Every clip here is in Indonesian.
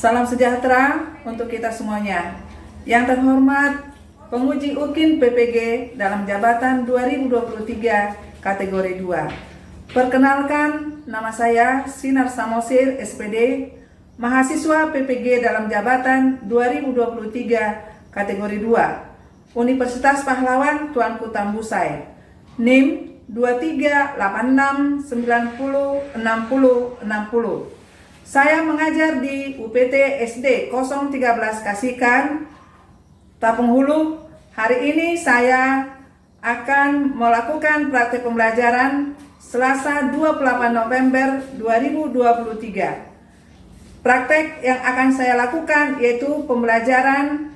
Salam sejahtera untuk kita semuanya. Yang terhormat penguji UKIN PPG dalam jabatan 2023 kategori 2. Perkenalkan, nama saya Sinar Samosir SPD, mahasiswa PPG dalam jabatan 2023 kategori 2, Universitas Pahlawan Tuanku Tambusai, NIM 2386906060. Saya mengajar di UPT SD 013 Kasikan, Tapung Hulu. Hari ini saya akan melakukan praktik pembelajaran Selasa 28 November 2023. Praktek yang akan saya lakukan yaitu pembelajaran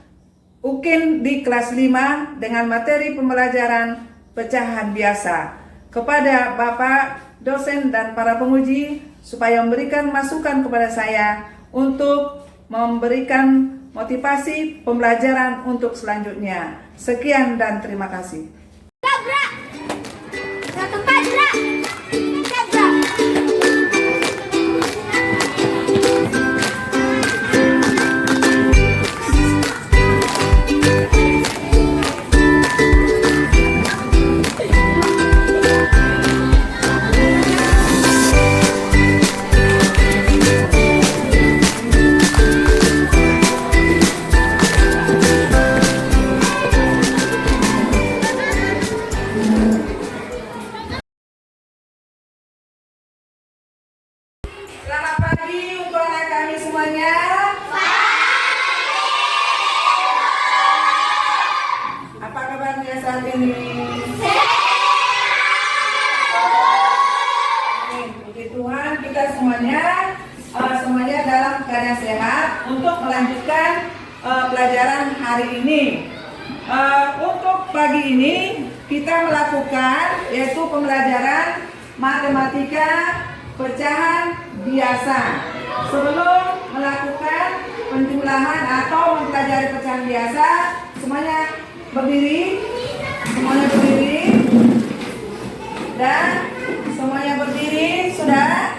UKIN di kelas 5 dengan materi pembelajaran pecahan biasa. Kepada Bapak dosen dan para penguji supaya memberikan masukan kepada saya untuk memberikan motivasi pembelajaran untuk selanjutnya. Sekian dan terima kasih. Selamat pagi untuk anak kami semuanya. Apa kabarnya saat ini? Puji Tuhan kita semuanya dalam keadaan sehat untuk melanjutkan pelajaran hari ini. Untuk pagi ini kita melakukan yaitu pembelajaran matematika pecahan biasa. Sebelum melakukan penjumlahan atau mempelajari pecahan biasa, semuanya berdiri, dan semuanya berdiri sudah.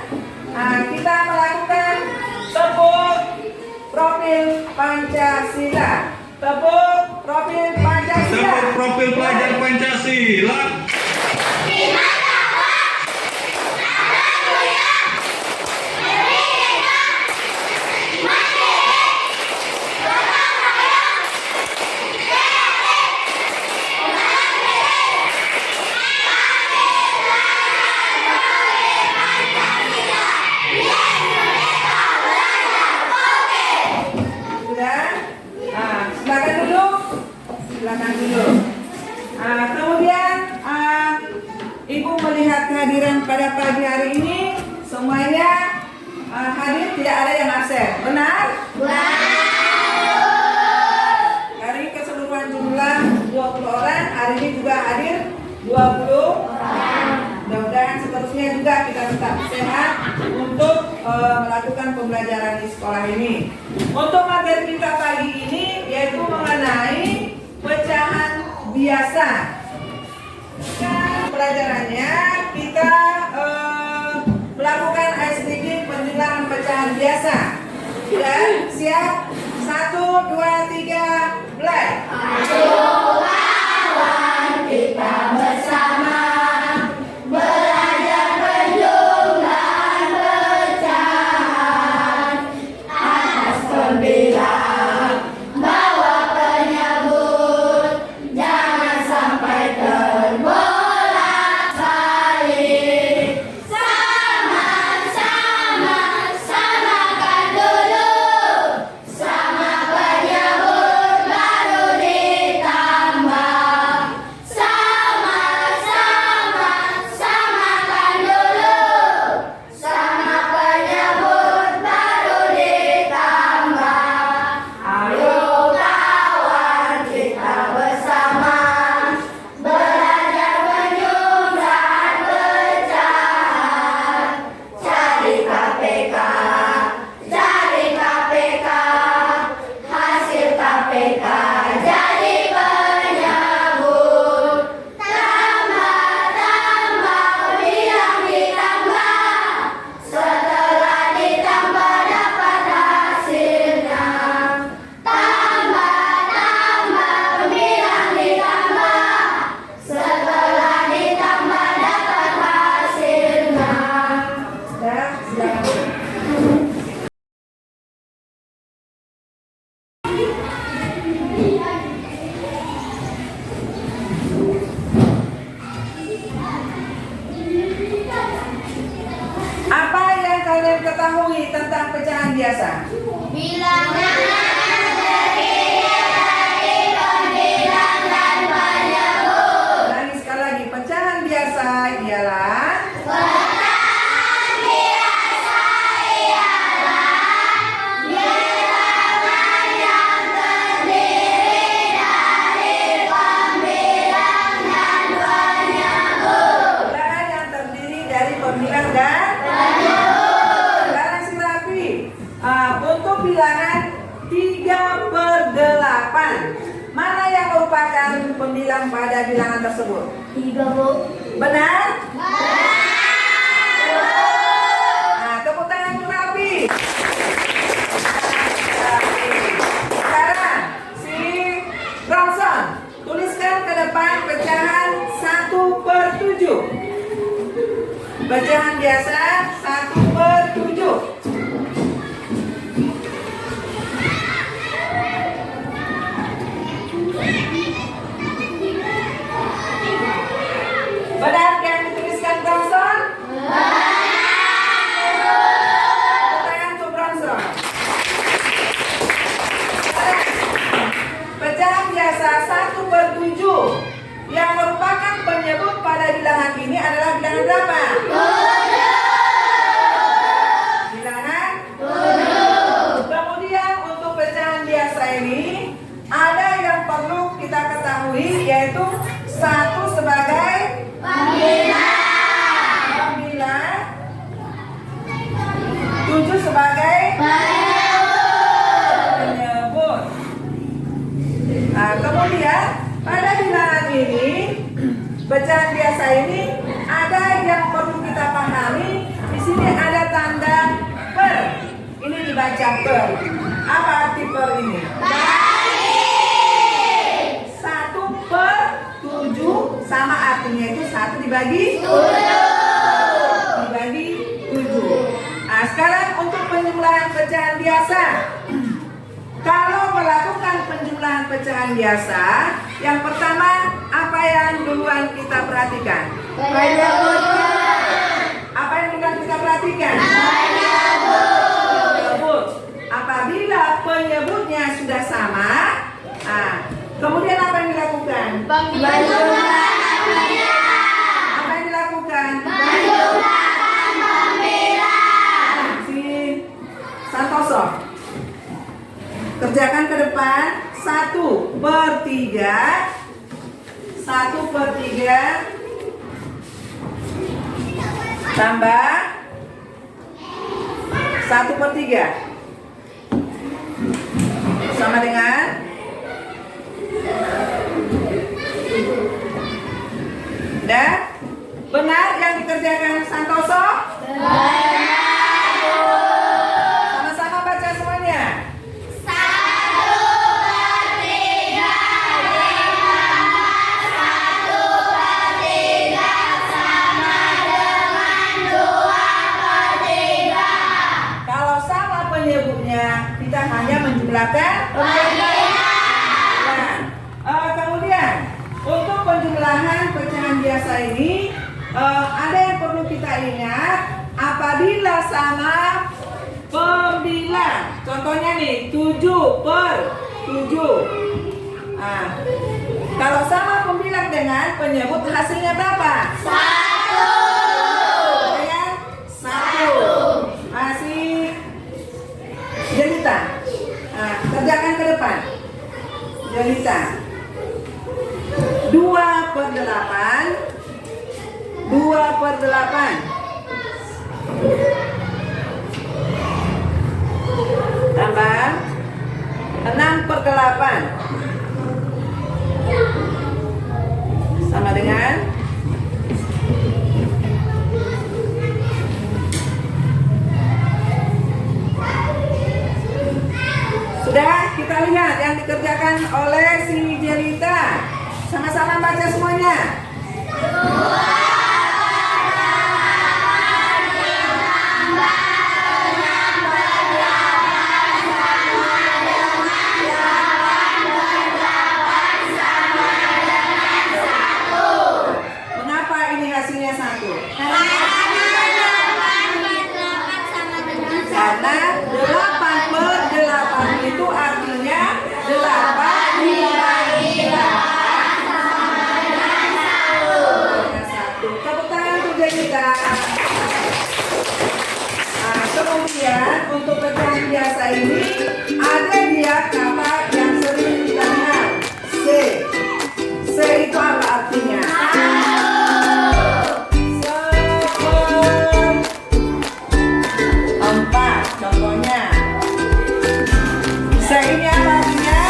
Kita melakukan tepuk profil Pancasila. Tepuk profil Pancasila. Tepuk profil pelajar Pancasila. Silakan duduk. Kemudian Ibu melihat kehadiran pada pagi hari ini semuanya hadir, tidak ada yang absen. Benar? Dari keseluruhan jumlah 20 orang, hari ini juga hadir 20 orang. Mudah-mudahan seterusnya juga kita tetap sehat untuk melakukan pembelajaran di sekolah ini. Untuk materi kita pagi ini yaitu mengenai pecahan biasa. Pelajarannya kita melakukan icebreaking penjumlahan pecahan biasa. Dan siap? 1, 2, 3, mulai. Ayo kawan kita bersama belajar penjumlahan pecahan. Atas pembilang bawa penyebut, jangan sampai terbolak-balik. Sama-sama samakan dulu, sama penyebut baru ditambah. diketahui tentang pecahan biasa? Bilangan terdiri dari pembilang dan penyebut. Ulangi sekali lagi, pecahan biasa ialah Pecahan biasa ialah bilangan yang terdiri dari pembilang dan penyebut. bilangan yang terdiri dari pembilang dan bilangan silapi. Untuk bilangan 3/8, mana yang merupakan pembilang pada bilangan tersebut? 3, Bu. Benar? Tepuk tangan Rapi. Sekarang si Bronson tuliskan ke depan pecahan 1/7. Pecahan biasa 1/7. Benar yang dituliskan Bronson? Pertanyaan untuk Bronson. Pecahan biasa 1/7 yang merupakan penyebut pada bilangan ini adalah bilangan berapa? Bilangan 7. Kemudian untuk pecahan biasa ini ada yang perlu kita ketahui, yaitu 1 sebagai pembilang, 7 sebagai penyebut. Kemudian pada bilangan ini, pecahan biasa ini ada yang perlu kita pahami. Di sini ada tanda per. Ini dibaca per. Apa arti per ini? 1/7 sama artinya itu 1 dibagi 7. Sekarang untuk penjumlahan pecahan biasa. Kalau melakukan penjumlahan pecahan biasa, yang pertama apa yang duluan kita perhatikan? Apa yang duluan kita perhatikan? Penyebut. Apabila penyebutnya sudah sama, kemudian apa yang dilakukan? Apa yang dilakukan? Si Santoso, kerjakan ke depan. 1/3. 1/3 tambah 1/3 sama dengan benar yang dikerjakan Santoso? Sama-sama baca semuanya. 1/3 sama dengan 2/3. Kalau sama penyebutnya, kita hanya menjumlahkan kemudian untuk penjumlahan pecahan biasa ini ada yang perlu kita ingat. Apabila sama pembilang, contohnya nih 7/7. Kalau sama pembilang dengan penyebut, hasilnya berapa? 1. Ya, 1. Masih Jelita. Kerjakan ke depan. Jelita. 2/8. 2/8 tambah 6/8 sama dengan sudah. Kita lihat yang dikerjakan oleh si Jelita. Sama-sama baca semuanya. Mengapa ini hasilnya 1? Karena 8 sama dengan untuk pecahan biasa ini ada dia kata yang sering kita dengar. C. C itu apa artinya? Seperempat. Contohnya. C ini apa artinya?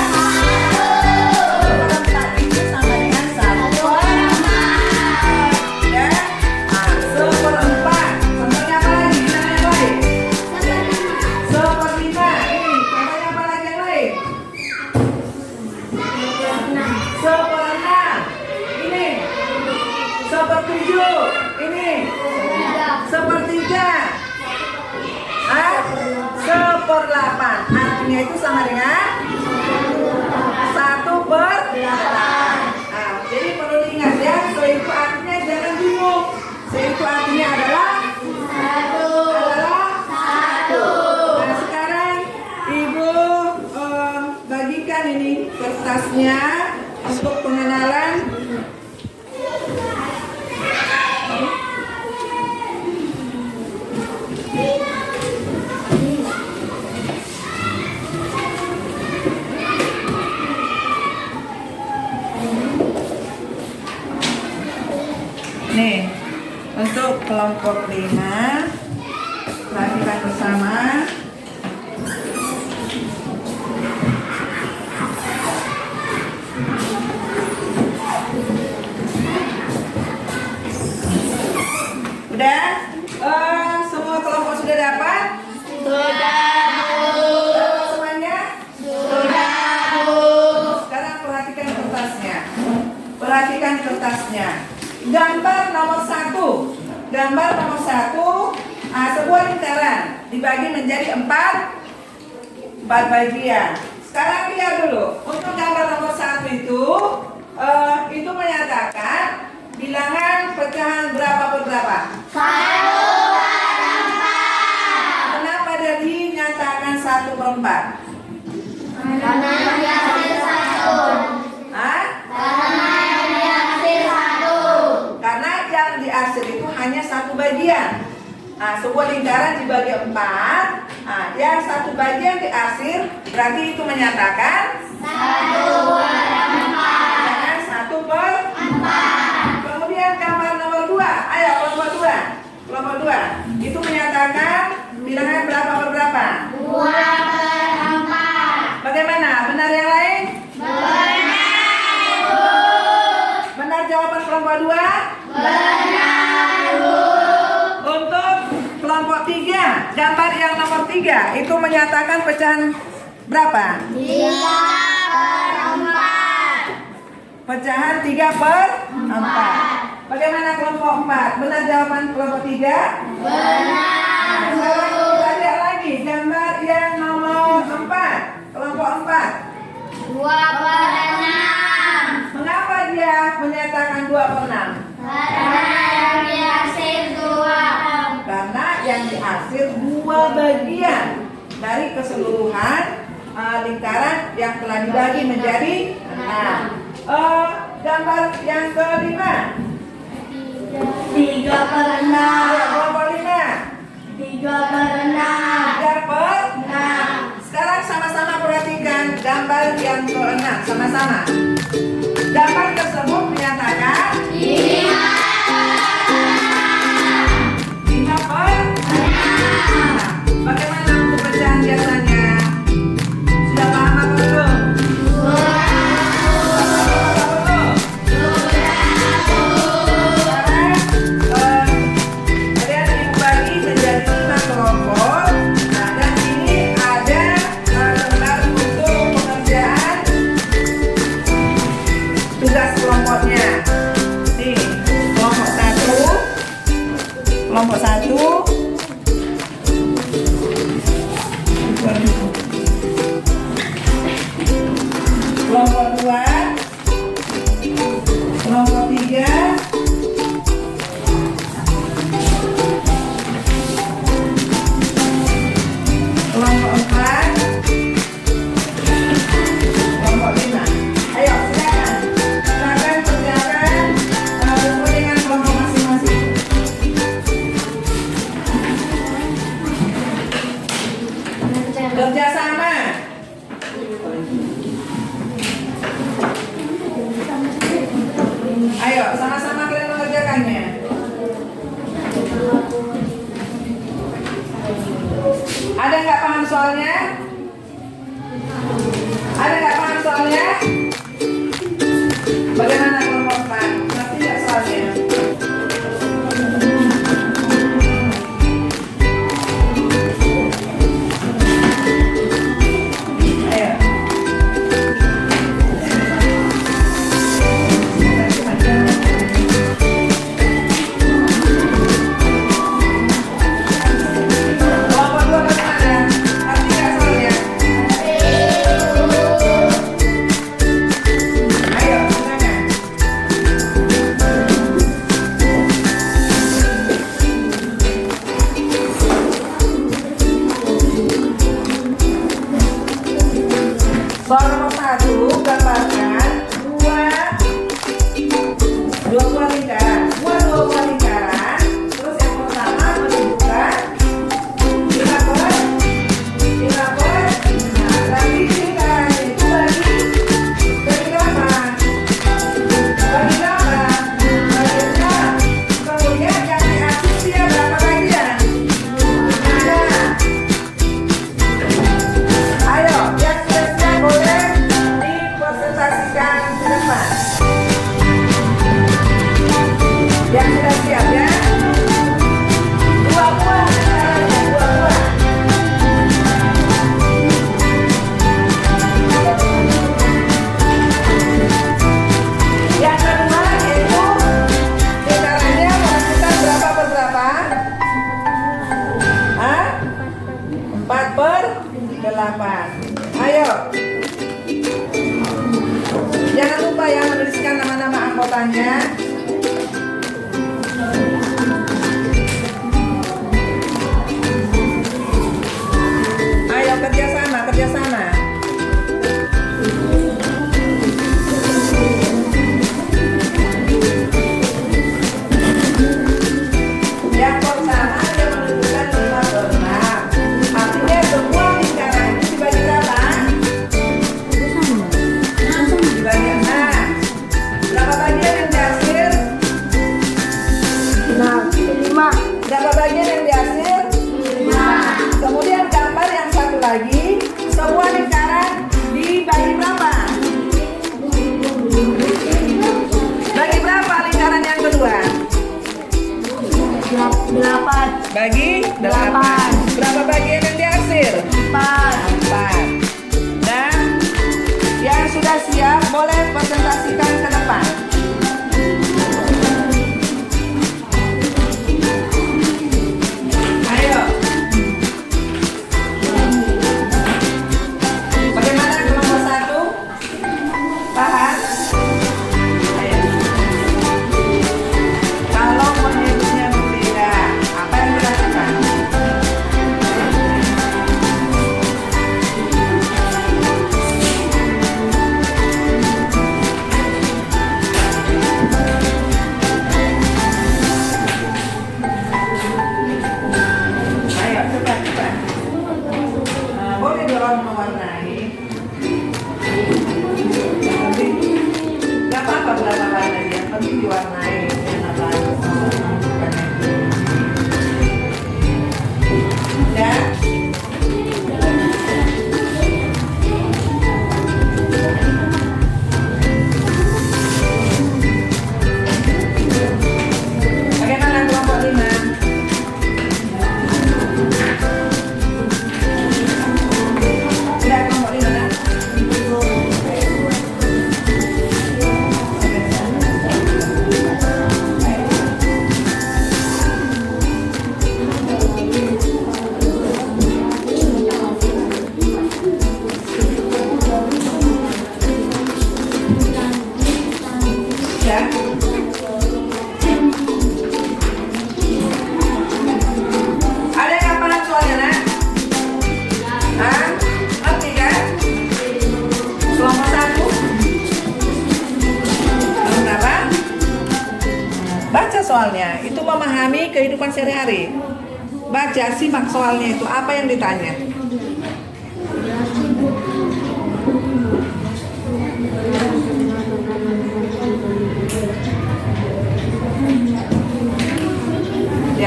Seperempat itu sama dengan 1/4. Ya. Nah, seperempat. Contohnya apa lagi? Kita yang lain. Seperlima. Ini. Contohnya apa lagi yang lain? Seperenam. Ini. Sepertujuh. Ini. Sepertiga. Seperlapan. Artinya itu sama dengan 1/8. Nah, jadi perlu diingat ya, so itu artinya jangan bingung. So itu artinya adalah satu. Nah, sekarang Ibu bagikan ini kertasnya untuk pengenalan. Nih, untuk kelompok 5, perhatikan bersama. Udah? Semua kelompok sudah dapat? Dapat semuanya? Sekarang perhatikan kertasnya. Perhatikan kertasnya. Gambar nomor 1. Gambar nomor 1, sebuah lingkaran dibagi menjadi 4 bagian. Sekarang lihat dulu. Untuk gambar nomor 1 itu menyatakan bilangan pecahan berapa per berapa? 1/4. Kenapa dia dinyatakan 1/4? Karena dia hasil 1. Hah? Karena dia hasil 1. Karena yang diarsir itu hanya 1 bagian. Nah, sebuah lingkaran dibagi 4. Nah, yang 1 bagian diarsir berarti itu menyatakan 1/4. dengan 1/4. Kemudian gambar nomor 2. Ayo kelompok 2. Kelompok 2 itu menyatakan bilangan berapa per berapa? 2/4. Bagaimana? Benar yang lain? Benar jawaban kelompok 2? Untuk kelompok 3, gambar yang nomor 3 itu menyatakan pecahan berapa? 3/4. Pecahan 3/4. Bagaimana kelompok 4? Benar jawaban kelompok 3? Nah, sekarang kita lihat lagi gambar yang nomor 4, kelompok 4. 2/6. Mengapa dia menyatakan 2/6? Karena yang dihasil 2. Karena yang dihasil 2 bagian dari keseluruhan lingkaran yang telah dibagi menjadi 6. Gambar yang kelima. 3/6. Kelompok 5. 3/6. 3/6. Sekarang sama-sama perhatikan gambar yang ke-6 sama-sama. Gambar tersebut menyatakan 5/6. Bagaimana untuk pecahan biasanya? Sudah paham apa belum? Kerjasama. Ayo, sama-sama kalian mengerjakannya. Ada nggak paham soalnya? Ada nggak paham soalnya? Bagaimana kelompok 4? Ngerti nggak soalnya? Ayo. Kelompok 2 bagaimana? Ngerti nggak soalnya? Ayo, silakan. Soal nomor 1, gambarkan dua buah lingkaran. Buat dua buah lingkaran. Terus yang pertama menunjukkan dilapor. Nah, berarti lingkaran itu bagi berapa? Bagi berapa? Bagi 6. Kemudian yang diatur dia berapa bagian? Ada. Ayo, yang sudah siap boleh dipresentasikan ke depan. Yang sudah siap ya. Dua buah lingkarannya, dua buah. Yang kedua yaitu lingkarannya menentukan berapa per berapa? Hah? 4/8. Ayo. Jangan lupa ya menuliskan nama-nama anggotanya. Ayo kerjasama, kerjasama. Yang pertama dia menunjukkan 5/6. Artinya semua lingkaran itu dibagi berapa? Dibagi 6. Berapa bagian yang dihasil? 5. Berapa bagian yang dihasil? 5. Kemudian gambar yang satu lagi, semua lingkaran dibagi berapa? Bagi berapa lingkaran yang kedua? 8. Bagi 8. Berapa bagian yang dihasil? 4. Nah, yang sudah siap boleh presentasikan ke depan. Ayo. Bagaimana kelompok 1? Paham? Ayo. Kalau menyebutnya berbeda, apa yang dilakukan? Ayo, cepat. Boleh dorong mewarnai. Nanti nggak apa-apa berapa warna dia, penting diwarnai. Enak banget. Ya. Bagaimana kelompok 5? Sudah kelompok 5 kan? Ya. Ada yang paham soalnya, nak? Hah? Ngerti kan? Kelompok 1. Kenapa? Baca soalnya, itu memahami kehidupan sehari-hari. Baca, simak soalnya itu, apa yang ditanya.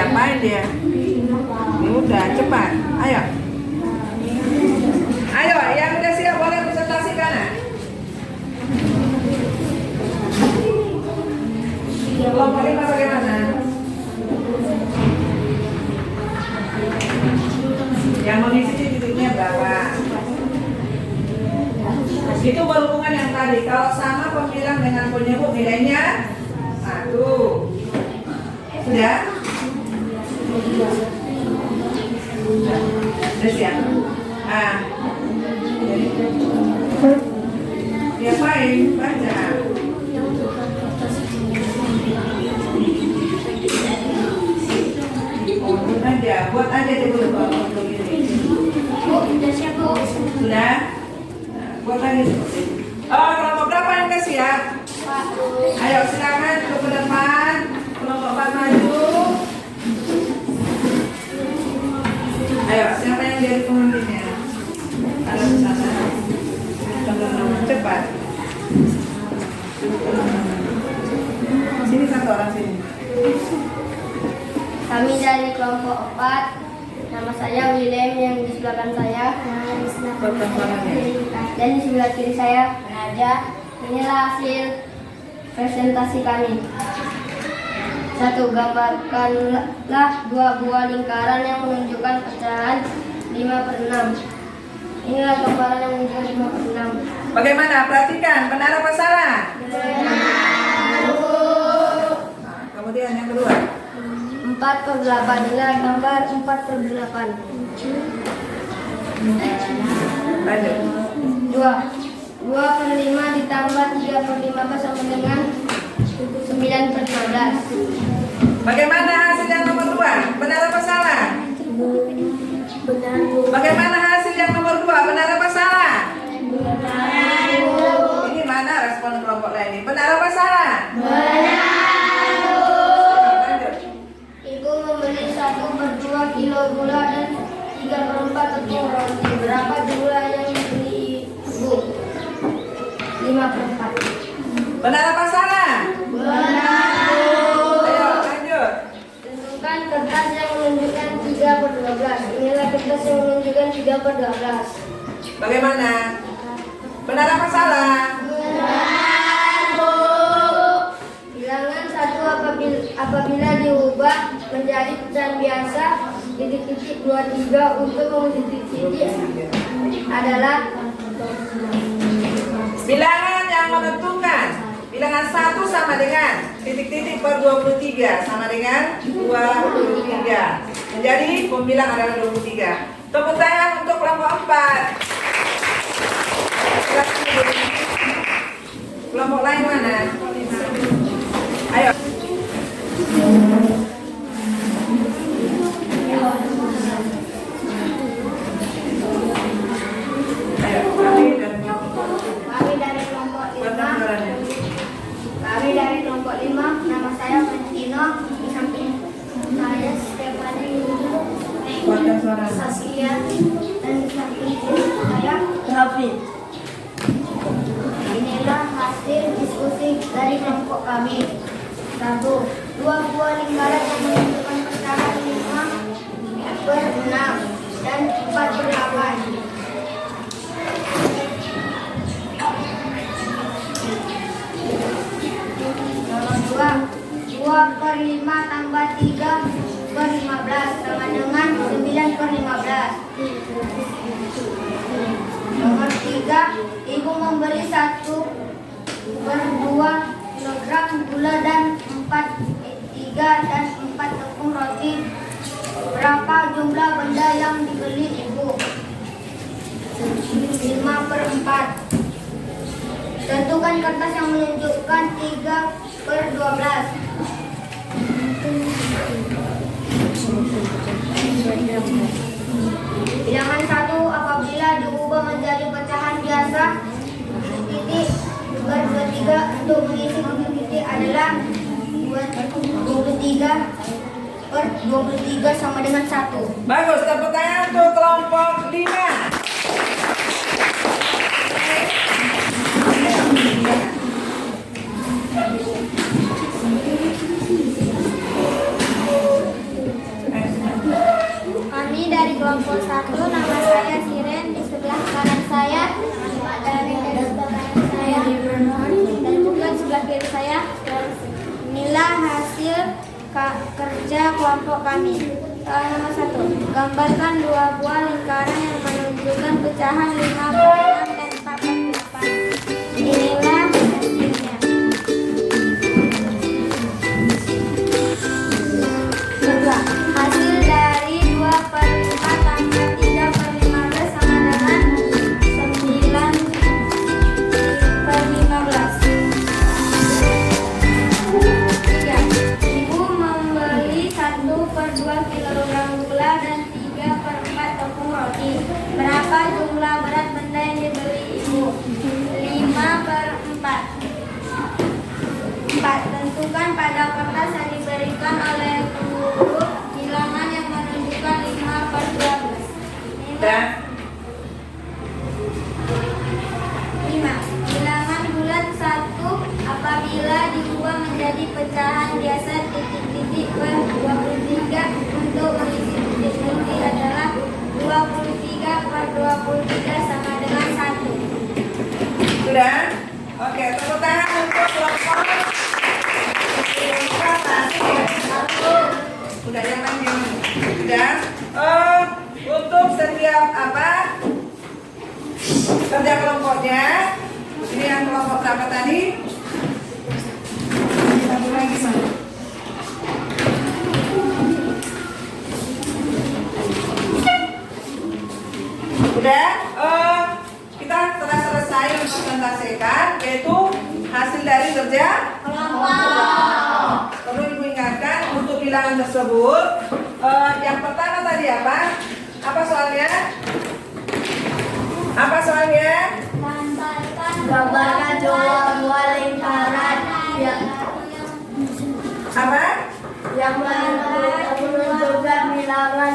diapain dia? Ya udah, cepat. Ayo. Ayo, yang udah siap boleh presentasi kanan. Kelompok 5 bagaimana? Yang mengisi titiknya berapa? Itu berhubungan yang tadi. Kalau sama pembilang dengan penyebut nilainya 1. Sudah? Sudah siap? Ah. Diapain? Baca. Buat aja dulu untuk ini. Sudah? Nah, buat lagi seperti ini. Oh, kelompok berapa yang udah siap? Ayo silakan ke depan. Kelompok 4 maju. Ayo, siapa yang jadi pemimpinnya? Ada di sana. Cepat. Sini satu orang sini. Kami dari kelompok 4. Nama saya William, yang di sebelah kanan saya. Dan di sebelah kiri saya Naja. Inilah hasil presentasi kami. 1. Gambarkanlah 2 buah lingkaran yang menunjukkan pecahan 5/6. Inilah gambaran yang menunjukkan 5/6. Bagaimana? Perhatikan, benar apa salah? Benar. Nah, kemudian yang kedua. 4/8. Inilah gambar 4/8. Lanjut. 2/5 ditambah 3/15 sama dengan 9/15. Bagaimana hasil yang nomor 2? Benar apa salah? Benar. Bagaimana hasil yang nomor 2? Benar apa salah? Benar. Ini mana respon kelompok lain? Benar apa salah? Benar. Lanjut. Ibu membeli 1/2 kilo gula dan 3/4 tepung roti. Berapa jumlah yang dibeli ibu? 5/4. Benar apa salah? Benar. Ayo lanjut. Tentukan kertas yang menunjukkan 3/12. Inilah kertas yang menunjukkan 3/12. Bagaimana? Benar apa salah? Benar, Bu. Bilangan 1 apabila diubah menjadi pecahan biasa, titik-titik 23 untuk menguji titik adalah Bilangan yang menentukan. Bilangan 1 sama dengan titik-titik per 23 sama dengan 23. Menjadi pembilang adalah 23. Tepuk tangan untuk kelompok 4. Kelompok lain mana? Ayo. Ayo, kami dari kelompok 5. suaranya. Kami dari kelompok 5. Nama saya Valentino. Di samping saya Stefani, Kuatkan suaranya. Saskia, dan di samping saya David. Inilah hasil diskusi dari kelompok kami. 1. 2 buah lingkaran yang menunjukkan pecahan 5/6 dan 4/8. Nomor 2. 2/5 tambah 3/15 sama dengan 9/15. Nomor 3. Ibu membeli 1/2 kilogram gula dan 4 tepung roti. Berapa jumlah benda yang dibeli ibu? 5/4. Tentukan kertas yang menunjukkan 3/12. Bilangan 1 apabila diubah menjadi pecahan biasa, titik per 23 untuk mengisi titik adalah 23/23 sama dengan 1. Bagus, tepuk tangan untuk kelompok 5. dari kelompok 1, nama saya Siren. Di sebelah kanan saya dari saya dan juga di sebelah kiri saya. Inilah hasil kerja kelompok kami. Soal nomor 1, gambarkan 2 buah lingkaran yang menunjukkan pecahan 5 per 6 dan 4 per 8. Inilah hasilnya. Kedua, hasil dari 2 per 4 tambah 3 per 15 sama dengan 9 per 15. 3. Ibu membeli 1 per 2 kilogram gula dan 3 per 4 tepung roti. Berapa jumlah berat benda yang dibeli ibu? 5 per 4. 4. Tentukan pada kertas yang diberikan oleh guru bilangan yang menunjukkan 5 per 12. Dan 5. Bilangan bulat 1 apabila diubah menjadi pecahan biasa titik-titik per 23 untuk mengisi titik-titik adalah 23 per 23 sama dengan 1. sudah? Oke, tepuk tangan untuk kelompok. Udah yang lain sudah. Untuk setiap kerja kelompoknya, ini yang kelompok berapa tadi? Satu lagi mana? Udah, kita telah selesai mempresentasikan yaitu hasil dari kerja kelompok. Perlu ibu ingatkan untuk bilangan tersebut. Yang pertama tadi apa? Apa soalnya? Apa soalnya? Gambarkan 2 buah lingkaran Apa? yang menunjukkan bilangan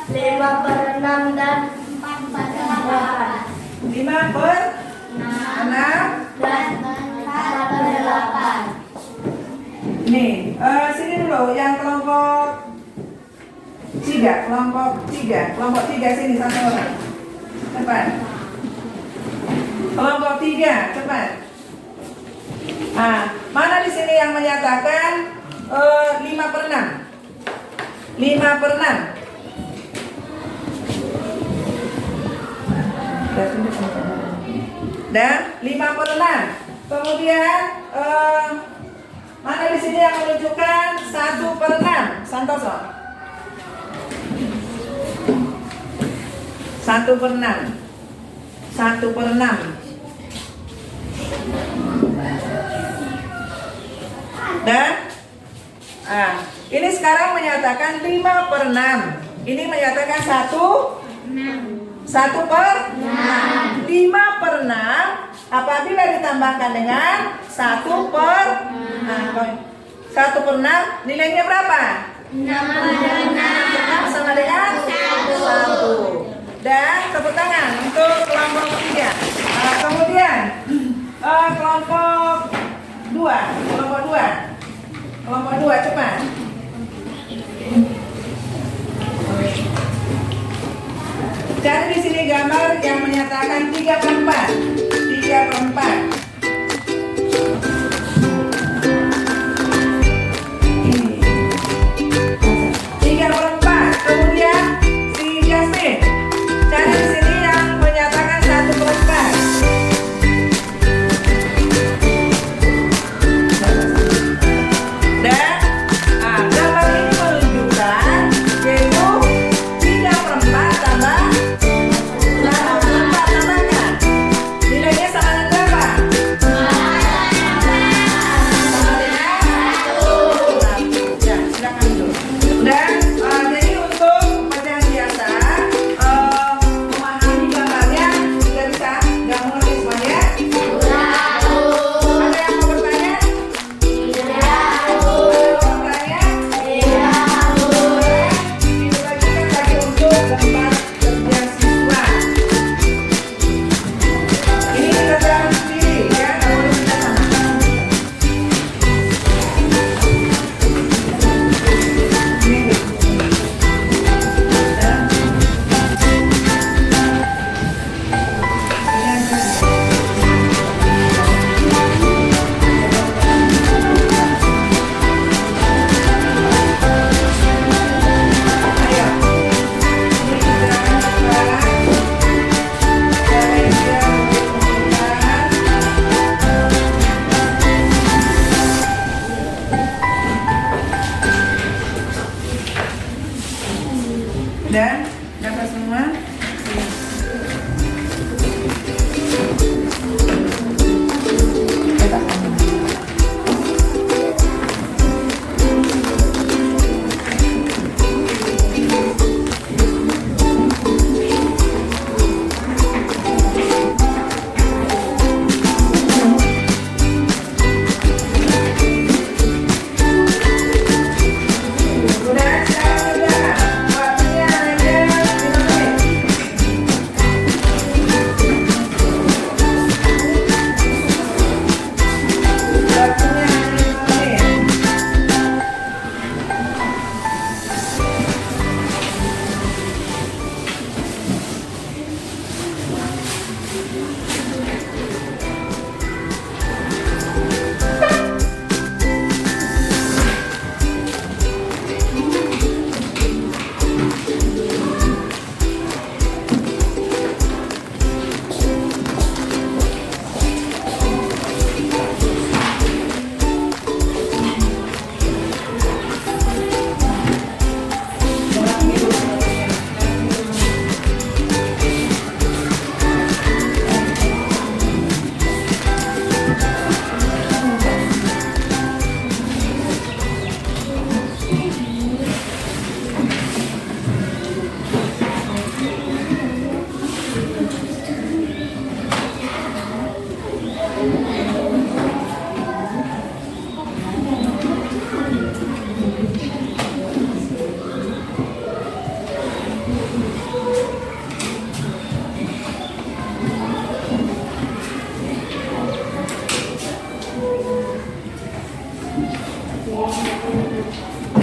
5 per 6 dan 4 per 8. 5 per 6. Dan 4 per 8. Nih, sini dulu yang kelompok 3, kelompok 3 sini satu orang. Cepat. Kelompok 3, cepat. Mana di sini yang menyatakan 5 per 6? 5 per 6. Dan 5 per 6. Kemudian mana di sini yang menunjukkan 1 per 6? Santoso. 1 per 6. 1 per 6. Dan ini sekarang menyatakan 5 per 6. Ini menyatakan 1 per 6. 5 per 6 apabila ditambahkan dengan 1 per 1 per 6 nilainya berapa? 6 sama dengan 1. Dan tepuk tangan untuk kelompok 3. Kemudian kelompok 2. Kelompok 2 cepat. Cari di sini gambar yang menyatakan 3 per 4. 3 per 4. Ini 3 per 4. Kemudian si Justin, cari di sini yang menyatakan 1 per 4. Dan gambar ini menunjukkan yaitu 3 per 4 tambah 1 per 4 tambahkan. Nilainya sama dengan berapa? Dan dapat semua.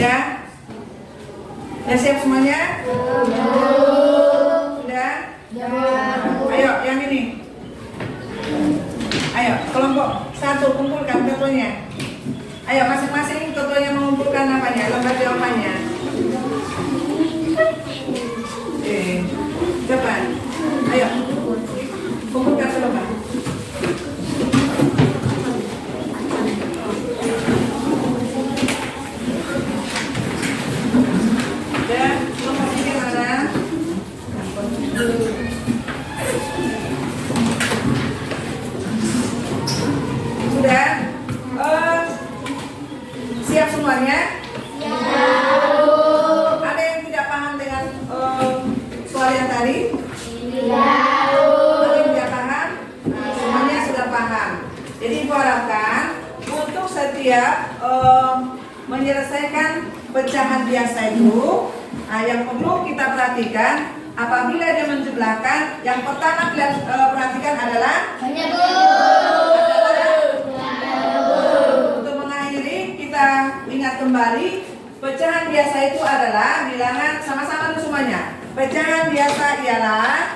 Sudah? Sudah siap semuanya? Sudah? Ayo, yang ini. Ayo, kelompok 1 kumpulkan fotonya. Ayo, masing-masing fotonya mengumpulkan apanya, lembar jawabannya. Cepat. Ayo, kumpulkan selembar. Sudah? Siap semuanya? Ada yang tidak paham dengan soal yang tadi? Ada yang tidak paham? Semuanya sudah paham. Jadi Ibu harapkan untuk setiap menyelesaikan pecahan biasa itu, yang perlu kita perhatikan apabila dia menjumlahkan, yang pertama kita perhatikan adalah untuk mengakhiri, kita ingat kembali pecahan biasa itu adalah bilangan, sama-sama semuanya. Pecahan biasa ialah